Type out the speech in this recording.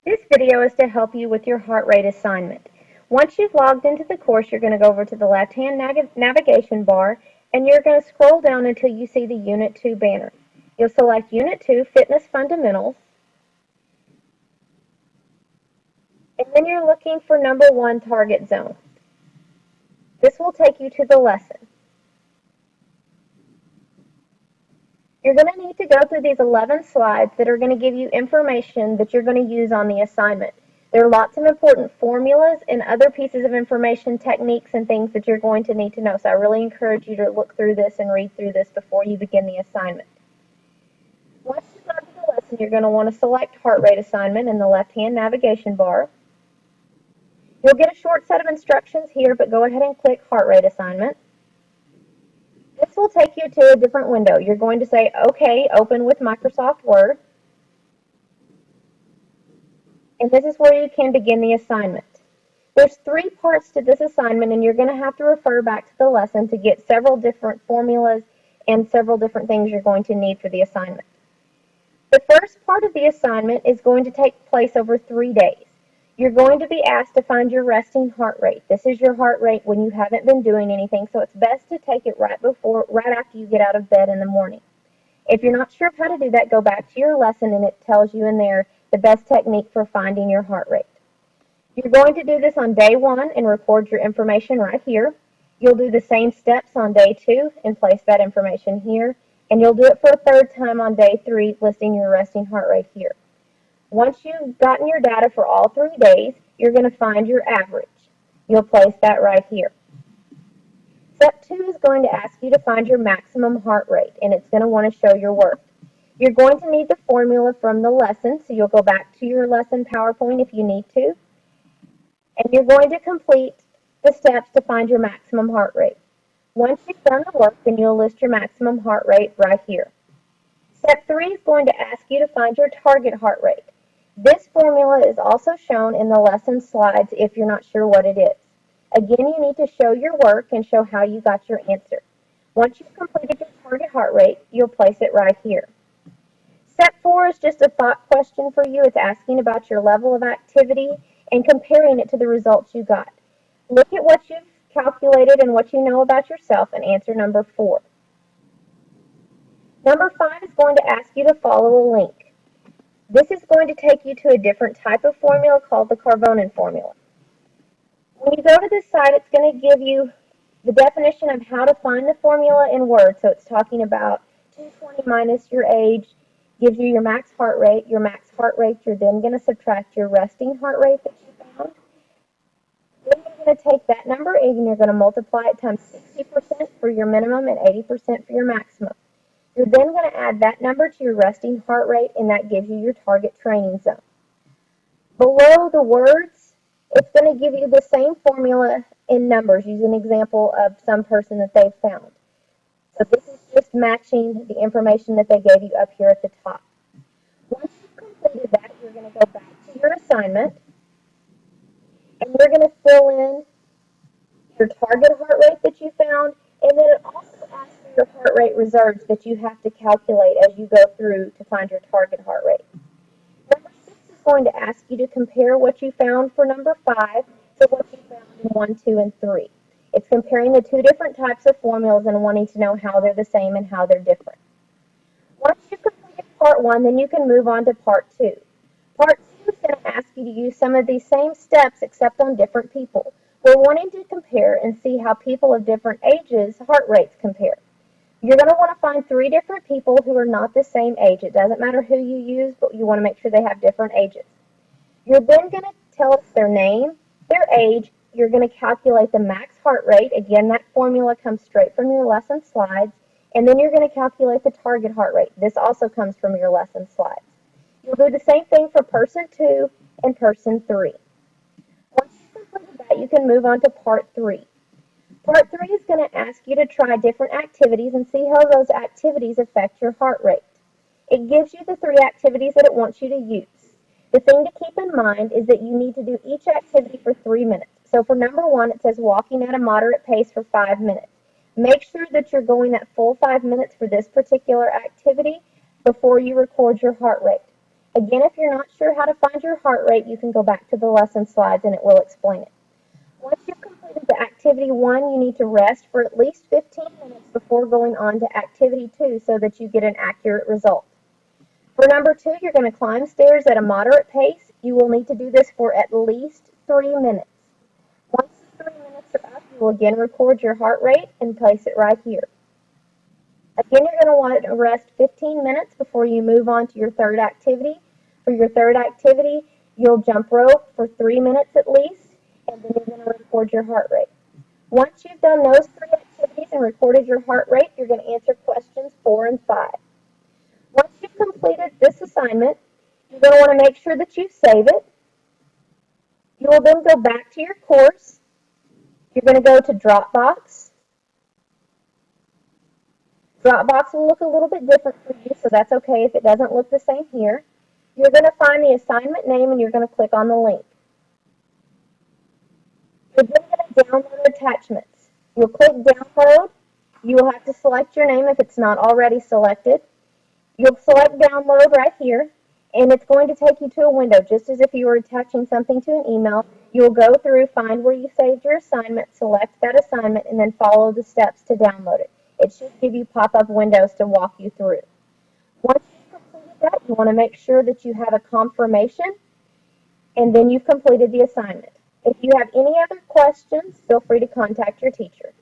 This video is to help you with your heart rate assignment. Once you've logged into the course, you're going to go over to the left-hand navigation bar and you're going to scroll down until you see the Unit 2 banner. You'll select Unit 2, Fitness Fundamentals, and then you're looking for number 1, Target Zone. This will take you to the lesson. You're going to need to go through these 11 slides that are going to give you information that you're going to use on the assignment. There are lots of important formulas and other pieces of information, techniques, and things that you're going to need to know. So I really encourage you to look through this and read through this before you begin the assignment. Once you go to the lesson, you're going to want to select Heart Rate Assignment in the left-hand navigation bar. You'll get a short set of instructions here, but go ahead and click Heart Rate Assignment. This will take you to a different window. You're going to say, OK, open with Microsoft Word. And this is where you can begin the assignment. There's 3 parts to this assignment, and you're going to have to refer back to the lesson to get several different formulas and several different things you're going to need for the assignment. The first part of the assignment is going to take place over 3 days. You're going to be asked to find your resting heart rate. This is your heart rate when you haven't been doing anything, so it's best to take it right after you get out of bed in the morning. If you're not sure of how to do that, go back to your lesson and it tells you in there the best technique for finding your heart rate. You're going to do this on day 1 and record your information right here. You'll do the same steps on day 2 and place that information here. And you'll do it for a 3rd time on day 3, listing your resting heart rate here. Once you've gotten your data for all 3 days, you're going to find your average. You'll place that right here. Step 2 is going to ask you to find your maximum heart rate, and it's going to want to show your work. You're going to need the formula from the lesson, so you'll go back to your lesson PowerPoint if you need to. And you're going to complete the steps to find your maximum heart rate. Once you've done the work, then you'll list your maximum heart rate right here. Step 3 is going to ask you to find your target heart rate. This formula is also shown in the lesson slides if you're not sure what it is. Again, you need to show your work and show how you got your answer. Once you've completed your target heart rate, you'll place it right here. Step 4 is just a thought question for you. It's asking about your level of activity and comparing it to the results you got. Look at what you've calculated and what you know about yourself and answer number 4. Number 5 is going to ask you to follow a link. This is going to take you to a different type of formula called the Carbonin formula. When you go to this site, it's going to give you the definition of how to find the formula in Word. So it's talking about 220 minus your age, gives you your max heart rate. Your max heart rate, you're then going to subtract your resting heart rate that you found. Then you're going to take that number and you're going to multiply it times 60% for your minimum and 80% for your maximum. You're then going to add that number to your resting heart rate, and that gives you your target training zone. Below the words, it's going to give you the same formula in numbers, using an example of some person that they've found. So this is just matching the information that they gave you up here at the top. Once you've completed that, you're going to go back to your assignment, and you're going to fill in your target heart rate that you found, and then it also asks for your heart rate reserves that you have to calculate as you go through to find your target heart rate. Number 6 is going to ask you to compare what you found for number 5 to what you found in 1, 2, and 3. It's comparing the 2 different types of formulas and wanting to know how they're the same and how they're different. Once you've completed part 1, then you can move on to part 2. Part 2 is going to ask you to use some of these same steps except on different people. We're wanting to compare and see how people of different ages' heart rates compare. You're going to want to find 3 different people who are not the same age. It doesn't matter who you use, but you want to make sure they have different ages. You're then going to tell us their name, their age. You're going to calculate the max heart rate. Again, that formula comes straight from your lesson slides. And then you're going to calculate the target heart rate. This also comes from your lesson slides. You'll do the same thing for person 2 and person 3. Once you've completed that, you can move on to part 3. Part 3 is going to ask you to try different activities and see how those activities affect your heart rate. It gives you the 3 activities that it wants you to use. The thing to keep in mind is that you need to do each activity for 3 minutes. So for number 1, it says walking at a moderate pace for 5 minutes. Make sure that you're going that full 5 minutes for this particular activity before you record your heart rate. Again, if you're not sure how to find your heart rate, you can go back to the lesson slides and it will explain it. Once you've completed the activity 1, you need to rest for at least 15 minutes before going on to activity 2 so that you get an accurate result. For number 2, you're going to climb stairs at a moderate pace. You will need to do this for at least 3 minutes. Once the 3 minutes are up, you will again record your heart rate and place it right here. Again, you're going to want to rest 15 minutes before you move on to your third activity. For your third activity, you'll jump rope for 3 minutes at least, and then you're going to record your heart rate. Once you've done those 3 activities and recorded your heart rate, you're going to answer questions 4 and 5. Once you've completed this assignment, you're going to want to make sure that you save it. You will then go back to your course. You're going to go to Dropbox. Dropbox will look a little bit different for you, so that's okay if it doesn't look the same here. You're going to find the assignment name and you're going to click on the link. You're then going to download attachments. You'll click download. You will have to select your name if it's not already selected. You'll select download right here, and it's going to take you to a window, just as if you were attaching something to an email. You'll go through, find where you saved your assignment, select that assignment, and then follow the steps to download it. It should give you pop-up windows to walk you through. Once you've completed that, you want to make sure that you have a confirmation, and then you've completed the assignment. If you have any other questions, feel free to contact your teacher.